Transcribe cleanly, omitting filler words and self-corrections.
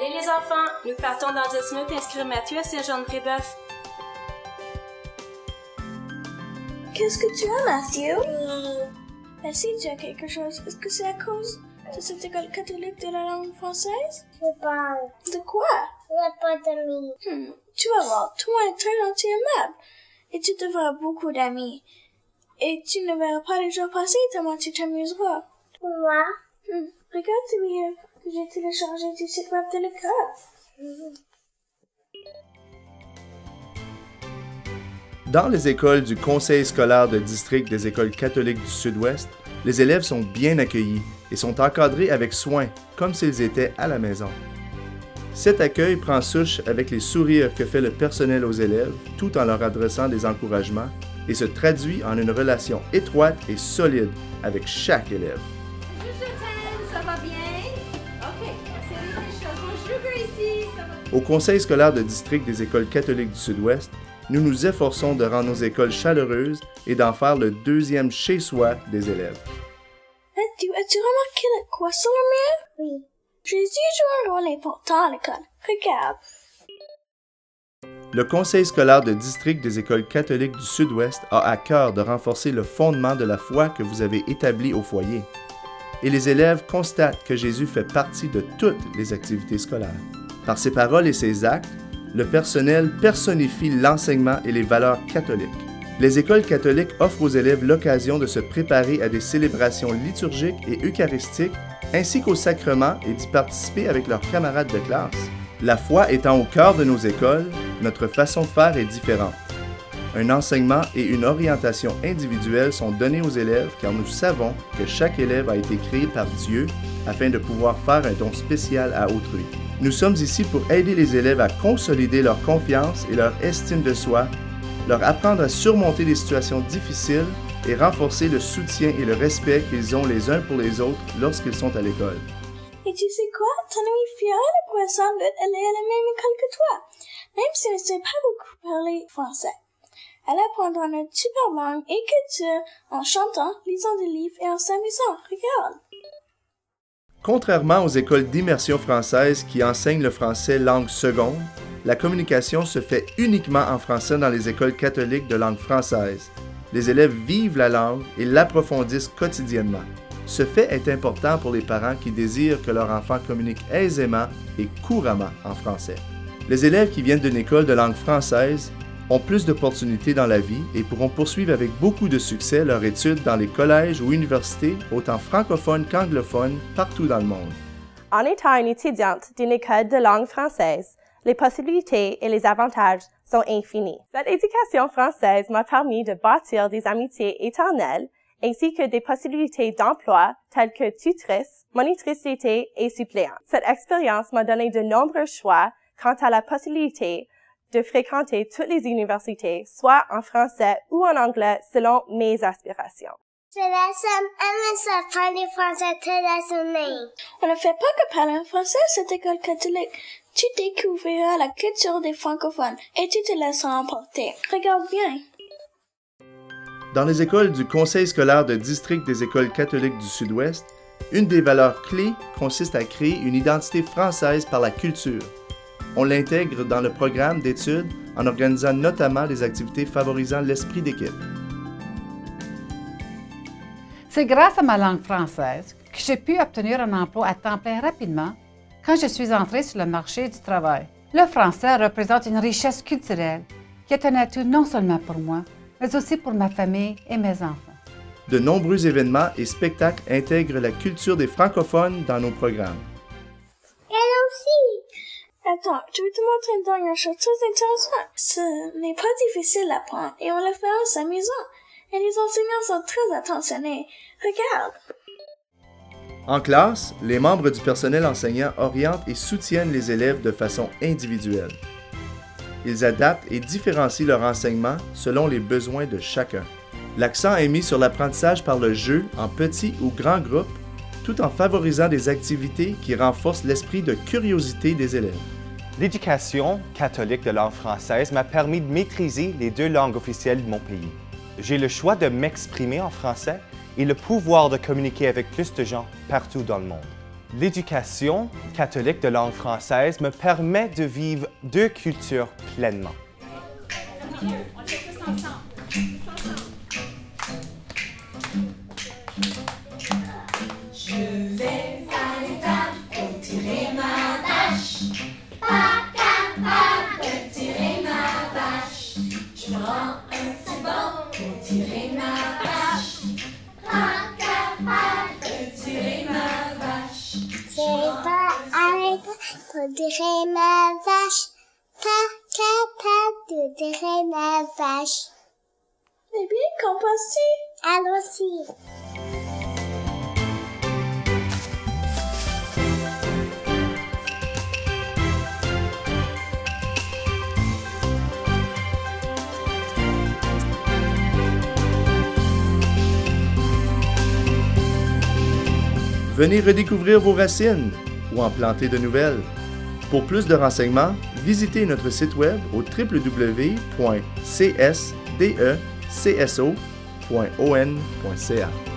Allez les enfants, nous partons dans 10 minutes inscrire Mathieu à Saint-Jean-de-Brébeuf. Qu'est-ce que tu as, Mathieu? Si tu as quelque chose, est-ce que c'est à cause de cette école catholique de la langue française? Je parle. De quoi? Il n'y a pas d'amis. Tu vas voir, tout le monde est très gentil et aimable. Et tu devras beaucoup d'amis. Et tu ne verras pas les jours passer tellement tu t'amuseras. Moi? Regarde ce livre que j'ai téléchargé du site web de l'école. Dans les écoles du Conseil scolaire de district des écoles catholiques du Sud-Ouest, les élèves sont bien accueillis et sont encadrés avec soin, comme s'ils étaient à la maison. Cet accueil prend souche avec les sourires que fait le personnel aux élèves, tout en leur adressant des encouragements, et se traduit en une relation étroite et solide avec chaque élève. Ça va bien? OK, c'est les choses. Bonjour ici, ça va. Au Conseil scolaire de district des écoles catholiques du Sud-Ouest, nous nous efforçons de rendre nos écoles chaleureuses et d'en faire le deuxième chez-soi des élèves. Mathieu, as-tu remarqué le quoi sur le mur? Oui. Jésus joue un rôle important à l'école. Regarde. Le Conseil scolaire de district des écoles catholiques du Sud-Ouest a à cœur de renforcer le fondement de la foi que vous avez établi au foyer. Et les élèves constatent que Jésus fait partie de toutes les activités scolaires. Par ses paroles et ses actes, le personnel personnifie l'enseignement et les valeurs catholiques. Les écoles catholiques offrent aux élèves l'occasion de se préparer à des célébrations liturgiques et eucharistiques, ainsi qu'aux sacrements et d'y participer avec leurs camarades de classe. La foi étant au cœur de nos écoles, notre façon de faire est différente. Un enseignement et une orientation individuelle sont donnés aux élèves car nous savons que chaque élève a été créé par Dieu afin de pouvoir faire un don spécial à autrui. Nous sommes ici pour aider les élèves à consolider leur confiance et leur estime de soi, leur apprendre à surmonter des situations difficiles et renforcer le soutien et le respect qu'ils ont les uns pour les autres lorsqu'ils sont à l'école. Et tu sais quoi? Ton amie Fiona pourrait sans doute aller à la même école que toi, même si elle ne sait pas beaucoup parler français. Elle apprendra notre super langue et culture en chantant, lisant des livres et en s'amusant. Regarde! Contrairement aux écoles d'immersion française qui enseignent le français langue seconde, la communication se fait uniquement en français dans les écoles catholiques de langue française. Les élèves vivent la langue et l'approfondissent quotidiennement. Ce fait est important pour les parents qui désirent que leur enfant communique aisément et couramment en français. Les élèves qui viennent d'une école de langue française ont plus d'opportunités dans la vie et pourront poursuivre avec beaucoup de succès leur étude dans les collèges ou universités, autant francophones qu'anglophones, partout dans le monde. En étant une étudiante d'une école de langue française, les possibilités et les avantages sont infinis. Cette éducation française m'a permis de bâtir des amitiés éternelles ainsi que des possibilités d'emploi telles que tutrice, monitrice d'été et suppléante. Cette expérience m'a donné de nombreux choix quant à la possibilité de fréquenter toutes les universités, soit en français ou en anglais, selon mes aspirations. Je aime ça parler français toute la journée. On ne fait pas que parler en français à cette école catholique. Tu découvriras la culture des francophones et tu te laisseras emporter. Regarde bien. Dans les écoles du Conseil scolaire de district des écoles catholiques du Sud-Ouest, une des valeurs clés consiste à créer une identité française par la culture. On l'intègre dans le programme d'études en organisant notamment des activités favorisant l'esprit d'équipe. C'est grâce à ma langue française que j'ai pu obtenir un emploi à temps plein rapidement quand je suis entrée sur le marché du travail. Le français représente une richesse culturelle qui est un atout non seulement pour moi, mais aussi pour ma famille et mes enfants. De nombreux événements et spectacles intègrent la culture des francophones dans nos programmes. Elle aussi. Attends, je vais te montrer une dernière chose très intéressante. Ce n'est pas difficile à apprendre et on le fait en s'amusant. Et les enseignants sont très attentionnés. Regarde! En classe, les membres du personnel enseignant orientent et soutiennent les élèves de façon individuelle. Ils adaptent et différencient leur enseignement selon les besoins de chacun. L'accent est mis sur l'apprentissage par le jeu en petits ou grands groupes, tout en favorisant des activités qui renforcent l'esprit de curiosité des élèves. L'éducation catholique de langue française m'a permis de maîtriser les deux langues officielles de mon pays. J'ai le choix de m'exprimer en français et le pouvoir de communiquer avec plus de gens partout dans le monde. L'éducation catholique de langue française me permet de vivre deux cultures pleinement. On le fait tous ensemble. Je vais à l'étable pour tirer ma vache. Pas capable de tirer ma vache. Je prends un petit banc pour tirer ma vache. Pas capable de tirer ma vache. C'est pas à l'étable pour tirer ma vache. Pas capable de tirer ma vache. Eh bien, qu'en penses-tu? Allons-y. Venez redécouvrir vos racines ou en planter de nouvelles. Pour plus de renseignements, visitez notre site web au www.csdecso.on.ca.